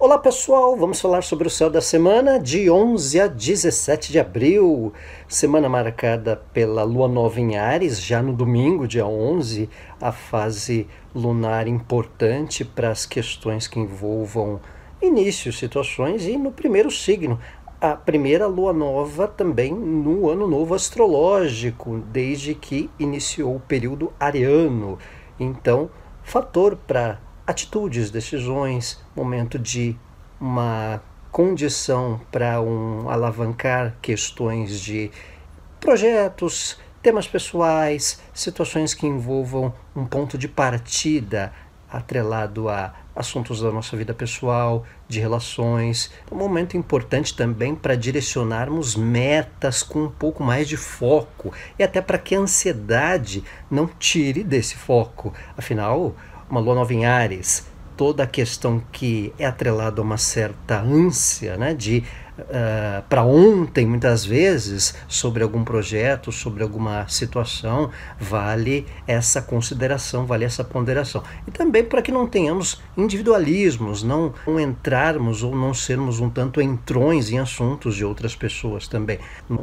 Olá pessoal, vamos falar sobre o céu da semana de 11 a 17 de abril, semana marcada pela lua nova em Áries, já no domingo, dia 11, a fase lunar importante para as questões que envolvam inícios, situações, e no primeiro signo, a primeira lua nova também no ano novo astrológico, desde que iniciou o período ariano. Então, fator para atitudes, decisões, momento de uma condição para alavancar questões de projetos, temas pessoais, situações que envolvam um ponto de partida atrelado a assuntos da nossa vida pessoal, de relações. Um momento importante também para direcionarmos metas com um pouco mais de foco e até para que a ansiedade não tire desse foco. Afinal, uma lua nova em Áries, toda a questão que é atrelada a uma certa ânsia, né, de para ontem, muitas vezes, sobre algum projeto, sobre alguma situação, vale essa consideração, vale essa ponderação. E também para que não tenhamos individualismos, não entrarmos ou não sermos um tanto entrões em assuntos de outras pessoas também.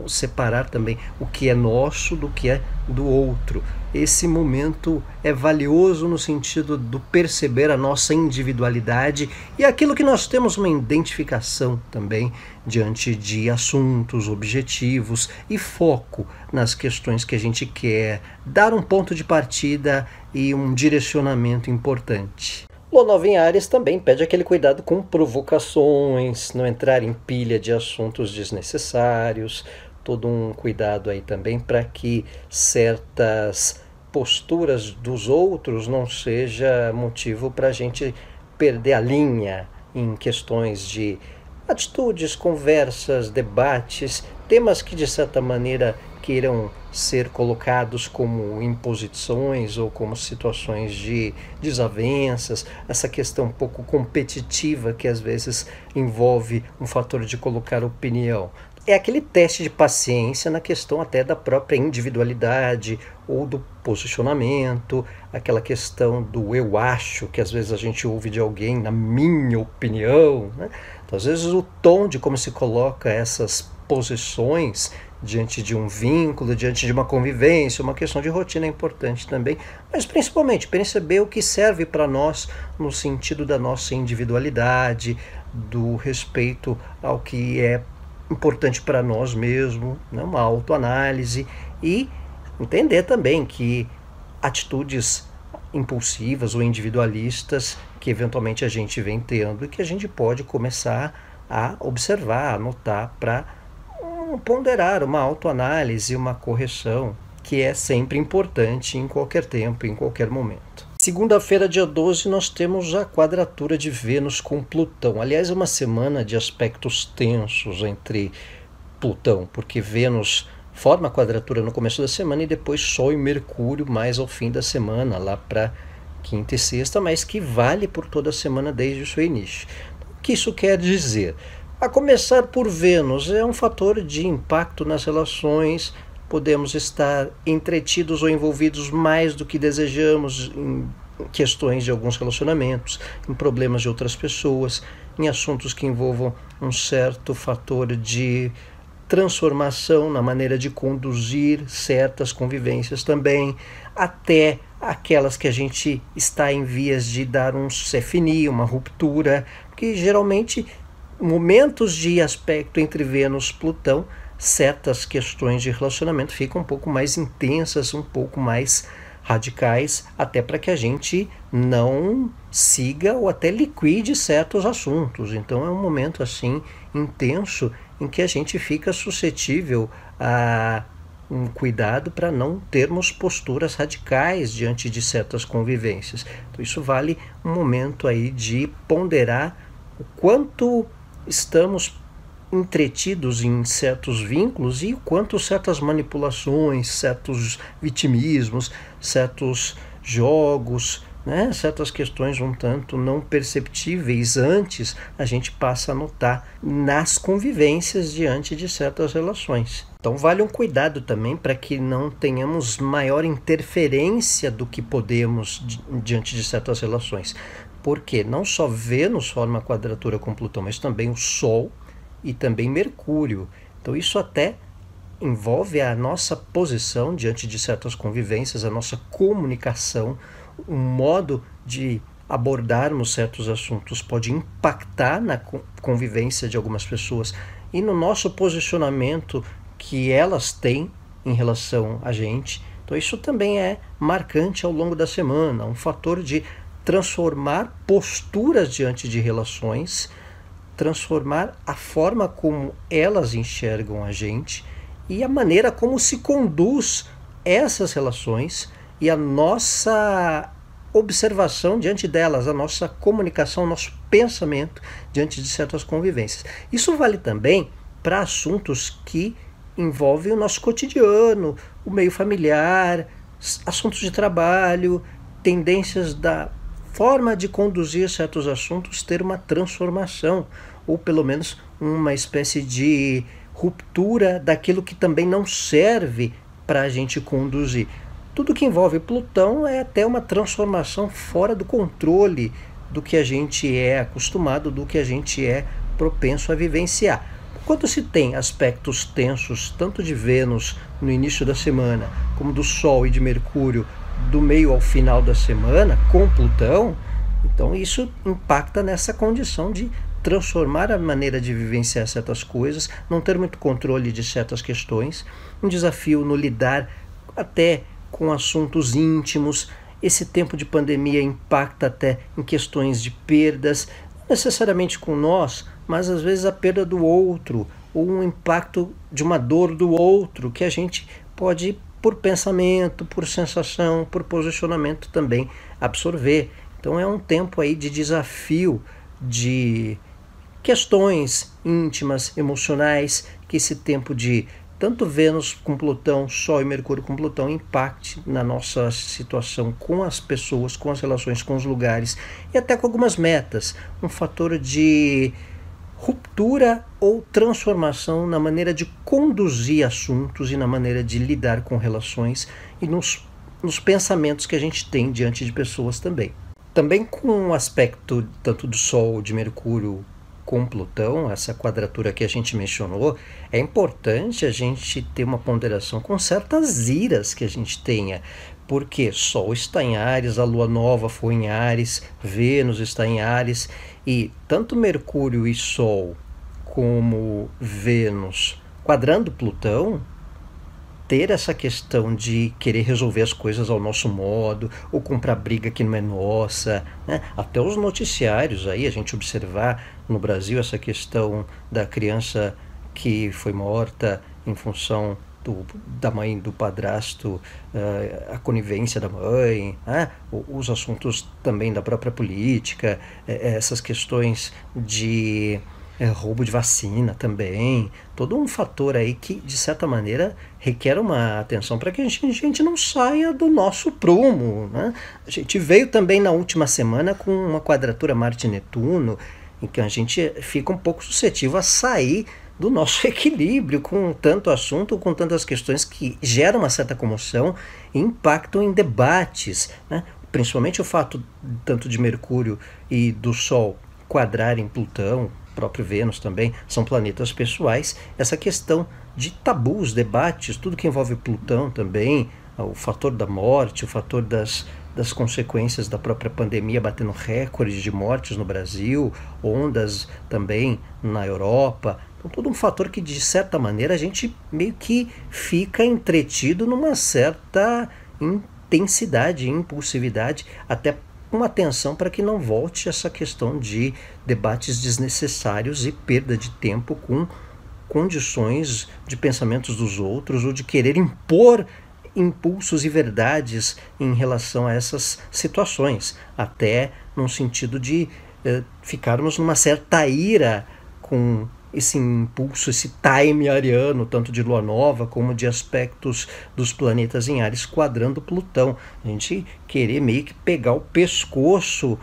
Separar também o que é nosso do que é do outro. Esse momento é valioso no sentido do perceber a nossa individualidade e aquilo que nós temos uma identificação também diante de assuntos, objetivos e foco nas questões que a gente quer dar um ponto de partida e um direcionamento importante. Lua nova em Áries também pede aquele cuidado com provocações, não entrar em pilha de assuntos desnecessários, todo um cuidado aí também para que certas posturas dos outros não seja motivo para a gente perder a linha em questões de atitudes, conversas, debates, temas que de certa maneira queiram ser colocados como imposições ou como situações de desavenças, essa questão um pouco competitiva que às vezes envolve um fator de colocar opinião. É aquele teste de paciência na questão até da própria individualidade ou do posicionamento, aquela questão do eu acho, que às vezes a gente ouve de alguém, na minha opinião, né? Então, às vezes o tom de como se coloca essas posições diante de um vínculo, diante de uma convivência, uma questão de rotina é importante também, mas principalmente perceber o que serve para nós no sentido da nossa individualidade, do respeito ao que é importante para nós mesmos, né? Uma autoanálise e entender também que atitudes impulsivas ou individualistas que eventualmente a gente vem tendo e que a gente pode começar a observar, a notar para ponderar uma autoanálise, uma correção, que é sempre importante em qualquer tempo, em qualquer momento. Segunda-feira, dia 12, nós temos a quadratura de Vênus com Plutão. Aliás, é uma semana de aspectos tensos entre Plutão, porque Vênus forma a quadratura no começo da semana e depois Sol e Mercúrio mais ao fim da semana, lá para quinta e sexta, mas que vale por toda a semana desde o seu início. O que isso quer dizer? A começar por Vênus, é um fator de impacto nas relações. Podemos estar entretidos ou envolvidos mais do que desejamos em questões de alguns relacionamentos, em problemas de outras pessoas, em assuntos que envolvam um certo fator de transformação na maneira de conduzir certas convivências também, até aquelas que a gente está em vias de dar um definir, uma ruptura, que geralmente momentos de aspecto entre Vênus e Plutão, certas questões de relacionamento ficam um pouco mais intensas, um pouco mais radicais, até para que a gente não siga ou até liquide certos assuntos. Então é um momento assim intenso em que a gente fica suscetível a um cuidado para não termos posturas radicais diante de certas convivências. Então isso vale um momento aí de ponderar o quanto estamos entretidos em certos vínculos e o quanto certas manipulações, certos vitimismos, certos jogos, né, certas questões um tanto não perceptíveis antes, a gente passa a notar nas convivências diante de certas relações. Então vale um cuidado também para que não tenhamos maior interferência do que podemos diante de certas relações. porque não só Vênus forma quadratura com Plutão, mas também o Sol e também Mercúrio. Então isso até envolve a nossa posição diante de certas convivências, a nossa comunicação, um modo de abordarmos certos assuntos pode impactar na convivência de algumas pessoas e no nosso posicionamento que elas têm em relação a gente. Então isso também é marcante ao longo da semana, um fator de transformar posturas diante de relações, transformar a forma como elas enxergam a gente e a maneira como se conduz essas relações e a nossa observação diante delas, a nossa comunicação, o nosso pensamento diante de certas convivências. Isso vale também para assuntos que envolvem o nosso cotidiano, o meio familiar, assuntos de trabalho, tendências da forma de conduzir certos assuntos ter uma transformação, ou pelo menos uma espécie de ruptura daquilo que também não serve para a gente conduzir. Tudo que envolve Plutão é até uma transformação fora do controle do que a gente é acostumado, do que a gente é propenso a vivenciar. Quando se tem aspectos tensos, tanto de Vênus no início da semana, como do Sol e de Mercúrio do meio ao final da semana, com Plutão, então isso impacta nessa condição de transformar a maneira de vivenciar certas coisas, não ter muito controle de certas questões, um desafio no lidar até com assuntos íntimos. Esse tempo de pandemia impacta até em questões de perdas, não necessariamente com nós, mas às vezes a perda do outro, ou um impacto de uma dor do outro, que a gente pode, por pensamento, por sensação, por posicionamento também absorver. Então é um tempo aí de desafio, de questões íntimas, emocionais, que esse tempo de tanto Vênus com Plutão, Sol e Mercúrio com Plutão impacte na nossa situação com as pessoas, com as relações, com os lugares e até com algumas metas. Um fator de ruptura ou transformação na maneira de conduzir assuntos e na maneira de lidar com relações e nos pensamentos que a gente tem diante de pessoas também. Também com o aspecto tanto do Sol, de Mercúrio com Plutão, essa quadratura que a gente mencionou, é importante a gente ter uma ponderação com certas iras que a gente tenha, porque Sol está em Áries, a Lua Nova foi em Áries, Vênus está em Áries, e tanto Mercúrio e Sol como Vênus quadrando Plutão, ter essa questão de querer resolver as coisas ao nosso modo, ou comprar briga que não é nossa, né? Até os noticiários aí, a gente observar no Brasil essa questão da criança que foi morta em função da mãe, do padrasto, a conivência da mãe, né? Os assuntos também da própria política, essas questões de roubo de vacina também, todo um fator aí que, de certa maneira, requer uma atenção para que a gente não saia do nosso prumo, né? A gente veio também na última semana com uma quadratura Marte-Netuno, em que a gente fica um pouco suscetível a sair do nosso equilíbrio com tanto assunto, com tantas questões que geram uma certa comoção e impactam em debates, né? Principalmente o fato tanto de Mercúrio e do Sol quadrarem Plutão, próprio Vênus também, são planetas pessoais, essa questão de tabus, debates, tudo que envolve Plutão também, o fator da morte, o fator das consequências da própria pandemia, batendo recordes de mortes no Brasil, ondas também na Europa, então todo um fator que, de certa maneira, a gente meio que fica entretido numa certa intensidade, impulsividade, até uma atenção para que não volte essa questão de debates desnecessários e perda de tempo com condições de pensamentos dos outros ou de querer impor impulsos e verdades em relação a essas situações, até num sentido de ficarmos numa certa ira com esse impulso, esse time ariano, tanto de Lua Nova como de aspectos dos planetas em Áries quadrando Plutão. A gente querer meio que pegar o pescoço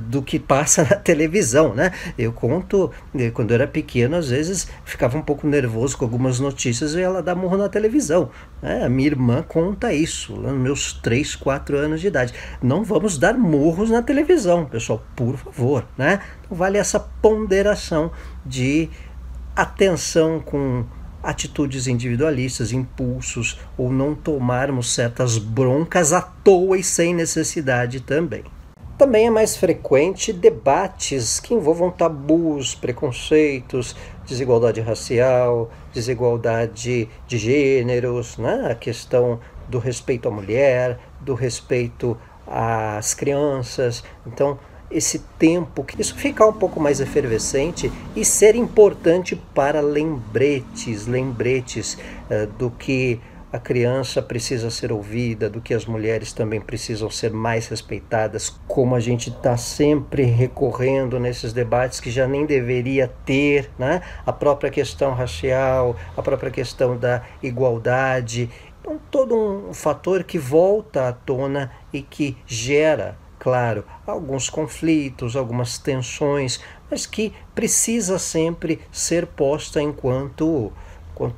do que passa na televisão, né? Eu conto, quando eu era pequeno, às vezes ficava um pouco nervoso com algumas notícias e ela dá murro na televisão, né? A minha irmã conta isso, lá nos meus 3, 4 anos de idade. Não vamos dar murros na televisão, pessoal, por favor, né? Então vale essa ponderação de atenção com atitudes individualistas, impulsos, ou não tomarmos certas broncas à toa e sem necessidade também. Também é mais frequente debates que envolvam tabus, preconceitos, desigualdade racial, desigualdade de gêneros, né? A questão do respeito à mulher, do respeito às crianças. Então, esse tempo, isso ficar um pouco mais efervescente e ser importante para lembretes do que a criança precisa ser ouvida, do que as mulheres também precisam ser mais respeitadas, como a gente está sempre recorrendo nesses debates que já nem deveria ter, né? A própria questão racial, a própria questão da igualdade, então todo um fator que volta à tona e que gera, claro, alguns conflitos, algumas tensões, mas que precisa sempre ser posta enquanto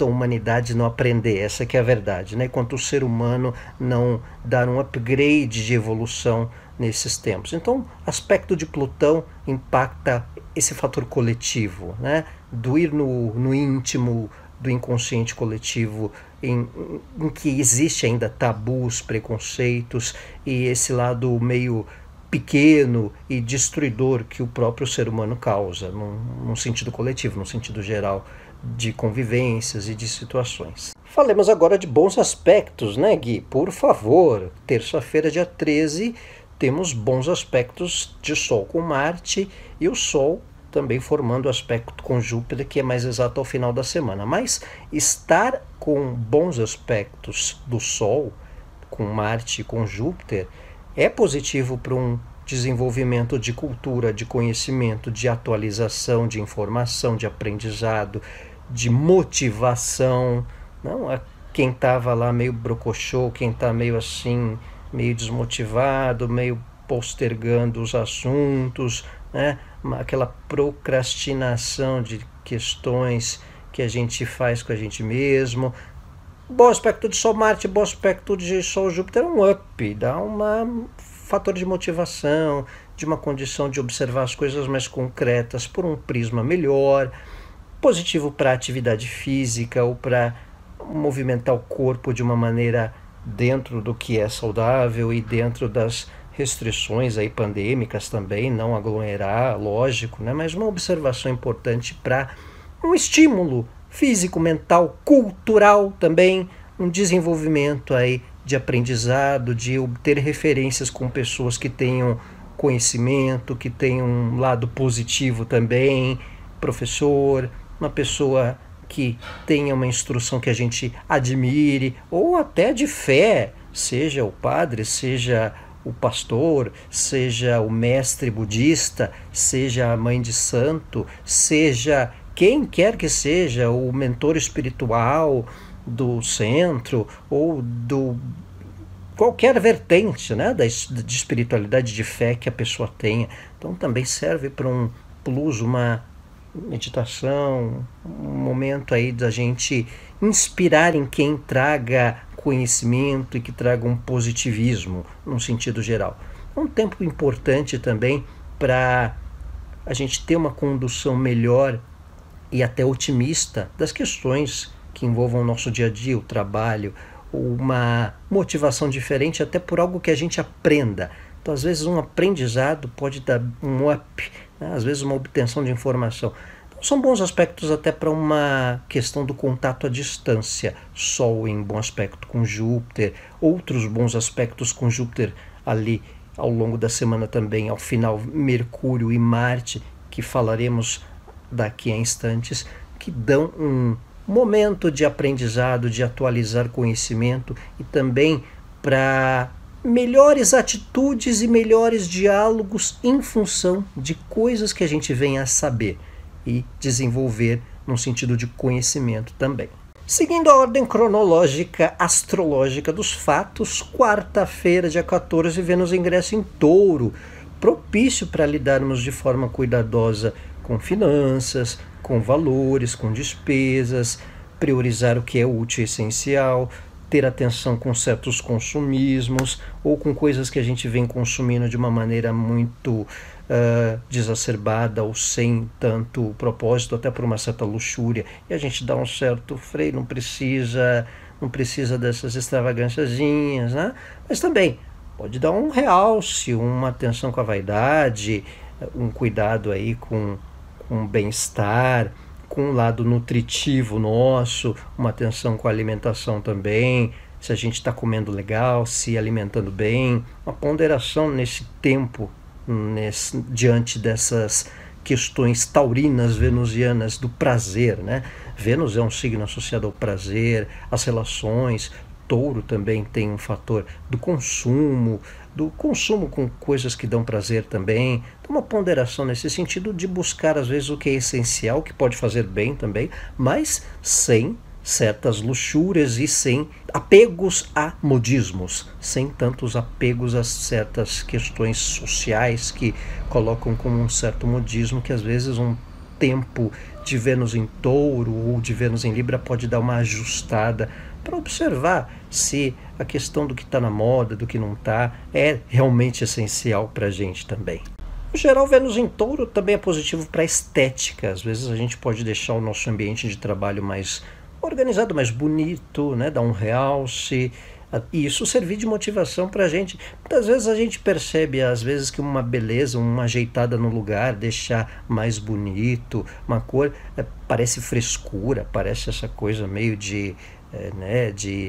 a humanidade não aprender, essa que é a verdade, né? Enquanto o ser humano não dar um upgrade de evolução nesses tempos. Então, o aspecto de Plutão impacta esse fator coletivo, né? Do ir no íntimo, do inconsciente coletivo, em que existe ainda tabus, preconceitos e esse lado meio pequeno e destruidor que o próprio ser humano causa, num sentido coletivo, num sentido geral, de convivências e de situações. Falemos agora de bons aspectos, né, Gui? Por favor, terça-feira, dia 13, temos bons aspectos de Sol com Marte e o Sol também formando aspecto com Júpiter, que é mais exato ao final da semana. Mas estar com bons aspectos do Sol, com Marte e com Júpiter, é positivo para um desenvolvimento de cultura, de conhecimento, de atualização, de informação, de aprendizado, de motivação. Não é quem estava lá meio brocochô, quem está meio assim, meio desmotivado, meio postergando os assuntos, né? Aquela procrastinação de questões que a gente faz com a gente mesmo. Bom aspecto de Sol Marte, bom aspecto de Sol Júpiter é um up, dá um fator de motivação, de uma condição de observar as coisas mais concretas por um prisma melhor, positivo para a atividade física ou para movimentar o corpo de uma maneira dentro do que é saudável e dentro das restrições aí pandêmicas também, não aglomerar, lógico, né? Mas uma observação importante para um estímulo físico, mental, cultural também, um desenvolvimento aí de aprendizado, de obter referências com pessoas que tenham conhecimento, que tenham um lado positivo também, professor, uma pessoa que tenha uma instrução que a gente admire, ou até de fé, seja o padre, seja o pastor, seja o mestre budista, seja a mãe de santo, seja quem quer que seja o mentor espiritual do centro ou do qualquer vertente, né, de espiritualidade, de fé que a pessoa tenha. Então também serve para um plus, uma meditação, um momento aí da gente inspirar em quem traga conhecimento e que traga um positivismo num sentido geral. Um tempo importante também para a gente ter uma condução melhor e até otimista das questões que envolvam o nosso dia a dia, o trabalho, uma motivação diferente até por algo que a gente aprenda. Então, às vezes, um aprendizado pode dar um up, né? Às vezes uma obtenção de informação. Então, são bons aspectos até para uma questão do contato à distância. Sol em bom aspecto com Júpiter, outros bons aspectos com Júpiter ali ao longo da semana também, ao final, Mercúrio e Marte, que falaremos daqui a instantes, que dão um momento de aprendizado, de atualizar conhecimento e também para melhores atitudes e melhores diálogos em função de coisas que a gente venha a saber e desenvolver no sentido de conhecimento também. Seguindo a ordem cronológica astrológica dos fatos, quarta-feira, dia 14, Vênus ingressa em Touro, propício para lidarmos de forma cuidadosa com finanças, com valores, com despesas, priorizar o que é útil e essencial, ter atenção com certos consumismos ou com coisas que a gente vem consumindo de uma maneira muito desacerbada ou sem tanto propósito, até por uma certa luxúria, e a gente dá um certo freio, não precisa dessas extravagânciazinhas, né? Mas também pode dar um realce, uma atenção com a vaidade, um cuidado aí com o bem-estar, com o lado nutritivo nosso, uma atenção com a alimentação também, se a gente está comendo legal, se alimentando bem, uma ponderação nesse tempo, diante dessas questões taurinas, venusianas do prazer, né? Vênus é um signo associado ao prazer, às relações. Touro também tem um fator do consumo com coisas que dão prazer também. Então, uma ponderação nesse sentido de buscar, às vezes, o que é essencial, que pode fazer bem também, mas sem certas luxúrias e sem apegos a modismos, sem tantos apegos a certas questões sociais que colocam como um certo modismo, que às vezes um tempo de Vênus em Touro ou de Vênus em Libra pode dar uma ajustada para observar se a questão do que está na moda, do que não está, é realmente essencial para a gente também. No geral, Vênus em Touro também é positivo para a estética. Às vezes a gente pode deixar o nosso ambiente de trabalho mais organizado, mais bonito, né? Dar um realce, e isso servir de motivação para a gente. Muitas vezes a gente percebe, às vezes, que uma beleza, uma ajeitada no lugar, deixar mais bonito, uma cor, parece frescura, parece essa coisa meio de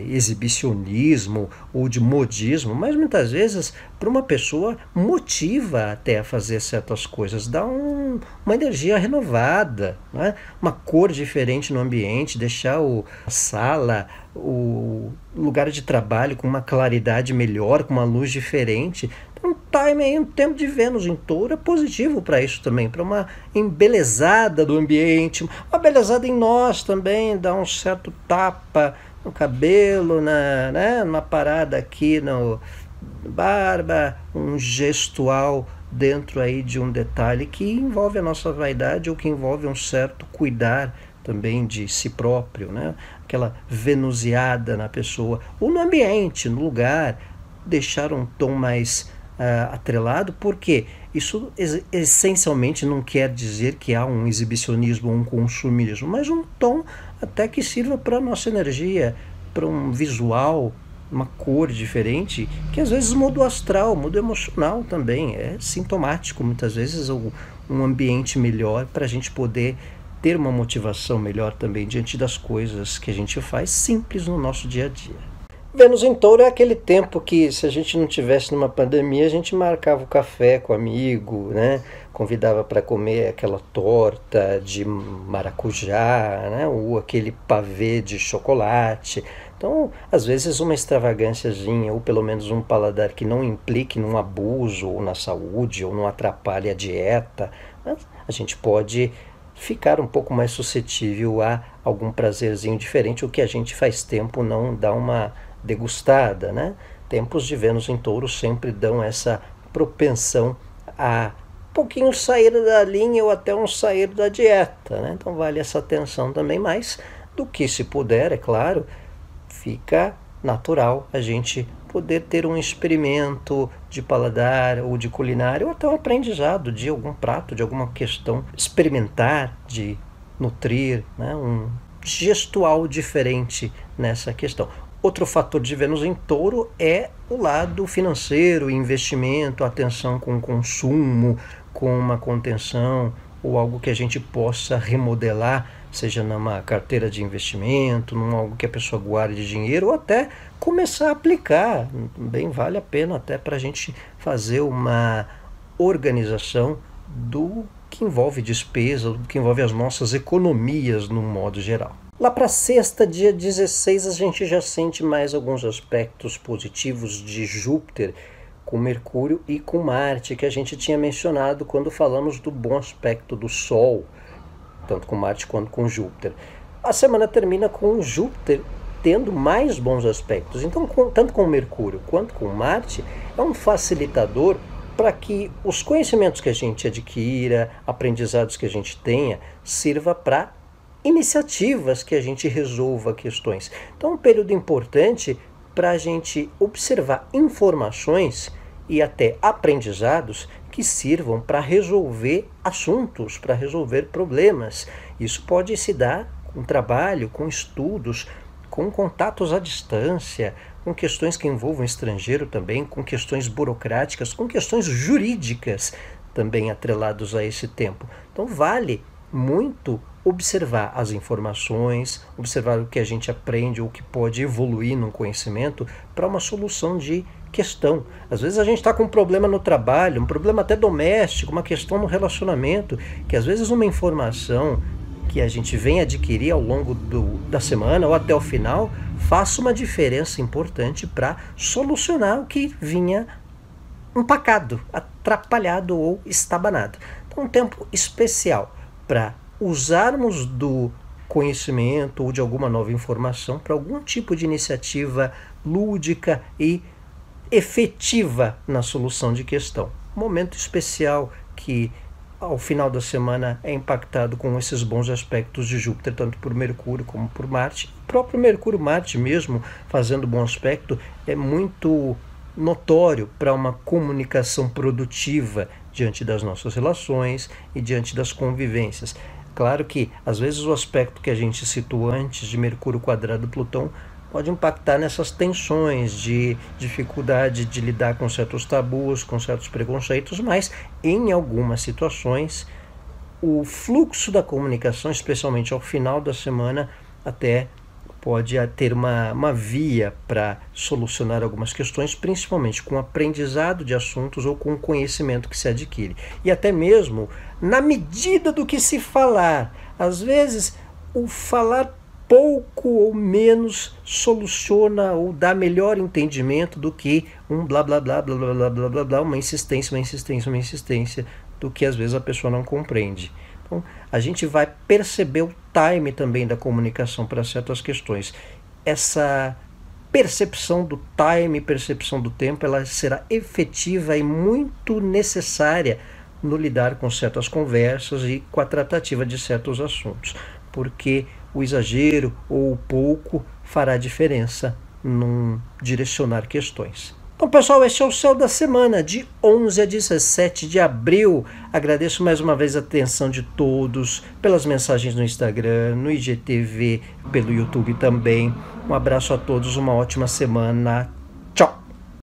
exibicionismo ou de modismo, mas muitas vezes para uma pessoa motiva até a fazer certas coisas, dá uma energia renovada, né? Uma cor diferente no ambiente, deixar a sala, o lugar de trabalho com uma claridade melhor, com uma luz diferente. Um time aí, um tempo de Vênus em Touro é positivo para isso também, para uma embelezada do ambiente, uma belezada em nós também, dar um certo tapa no cabelo, numa parada aqui no barba, um gestual dentro aí de um detalhe que envolve a nossa vaidade ou que envolve um certo cuidar também de si próprio, né? Aquela venusiada na pessoa, ou no ambiente, no lugar, deixar um tom mais atrelado, porque isso essencialmente não quer dizer que há um exibicionismo ou um consumismo, mas um tom até que sirva para a nossa energia, para um visual, uma cor diferente, que às vezes muda o astral, muda o emocional também, é sintomático muitas vezes um ambiente melhor para a gente poder ter uma motivação melhor também diante das coisas que a gente faz simples no nosso dia a dia. Vênus em Touro é aquele tempo que, se a gente não tivesse numa pandemia, a gente marcava o café com o amigo, né? Convidava para comer aquela torta de maracujá, né? Ou aquele pavê de chocolate. Então, às vezes uma extravagânciazinha, ou pelo menos um paladar que não implique num abuso, ou na saúde, ou não atrapalhe a dieta, a gente pode ficar um pouco mais suscetível a algum prazerzinho diferente, o que a gente faz tempo não dá uma degustada, né? Tempos de Vênus em Touro sempre dão essa propensão a um pouquinho sair da linha ou até um sair da dieta, né? Então vale essa atenção também, mas do que se puder, é claro, fica natural a gente poder ter um experimento de paladar ou de culinária ou até um aprendizado de algum prato, de alguma questão, experimentar, de nutrir, né? Um gestual diferente nessa questão. Outro fator de Vênus em Touro é o lado financeiro, investimento, atenção com o consumo, com uma contenção ou algo que a gente possa remodelar, seja numa carteira de investimento, num algo que a pessoa guarde dinheiro ou até começar a aplicar. Bem, vale a pena até para a gente fazer uma organização do que envolve despesa, do que envolve as nossas economias no modo geral. Lá para sexta, dia 16, a gente já sente mais alguns aspectos positivos de Júpiter com Mercúrio e com Marte, que a gente tinha mencionado quando falamos do bom aspecto do Sol, tanto com Marte quanto com Júpiter. A semana termina com Júpiter tendo mais bons aspectos. Então, tanto com Mercúrio quanto com Marte, é um facilitador para que os conhecimentos que a gente adquira, aprendizados que a gente tenha, sirva para iniciativas que a gente resolva questões. Então, é um período importante para a gente observar informações e até aprendizados que sirvam para resolver assuntos, para resolver problemas. Isso pode se dar com trabalho, com estudos, com contatos à distância, com questões que envolvam estrangeiro também, com questões burocráticas, com questões jurídicas também atrelados a esse tempo. Então vale muito observar as informações, observar o que a gente aprende ou que pode evoluir num conhecimento para uma solução de questão. Às vezes a gente está com um problema no trabalho, um problema até doméstico, uma questão no relacionamento, que às vezes uma informação que a gente vem adquirir ao longo da semana ou até o final faça uma diferença importante para solucionar o que vinha empacado, atrapalhado ou estabanado. Então, um tempo especial para usarmos do conhecimento ou de alguma nova informação para algum tipo de iniciativa lúdica e efetiva na solução de questão. Um momento especial que ao final da semana é impactado com esses bons aspectos de Júpiter, tanto por Mercúrio como por Marte. O próprio Mercúrio-Marte mesmo, fazendo bom aspecto, é muito notório para uma comunicação produtiva diante das nossas relações e diante das convivências. Claro que, às vezes, o aspecto que a gente citou antes de Mercúrio quadrado Plutão pode impactar nessas tensões de dificuldade de lidar com certos tabus, com certos preconceitos, mas em algumas situações o fluxo da comunicação, especialmente ao final da semana, até pode ter uma via para solucionar algumas questões, principalmente com aprendizado de assuntos ou com o conhecimento que se adquire. E até mesmo na medida do que se falar. Às vezes o falar pouco ou menos soluciona ou dá melhor entendimento do que um blá blá blá blá blá blá blá blá blá, uma insistência do que às vezes a pessoa não compreende. Então, a gente vai perceber o time também da comunicação para certas questões. Essa percepção do time, percepção do tempo, ela será efetiva e muito necessária no lidar com certas conversas e com a tratativa de certos assuntos, porque o exagero ou o pouco fará diferença num direcionar questões. Então, pessoal, esse é o Céu da Semana, de 11 a 17 de abril. Agradeço mais uma vez a atenção de todos, pelas mensagens no Instagram, no IGTV, pelo YouTube também. Um abraço a todos, uma ótima semana.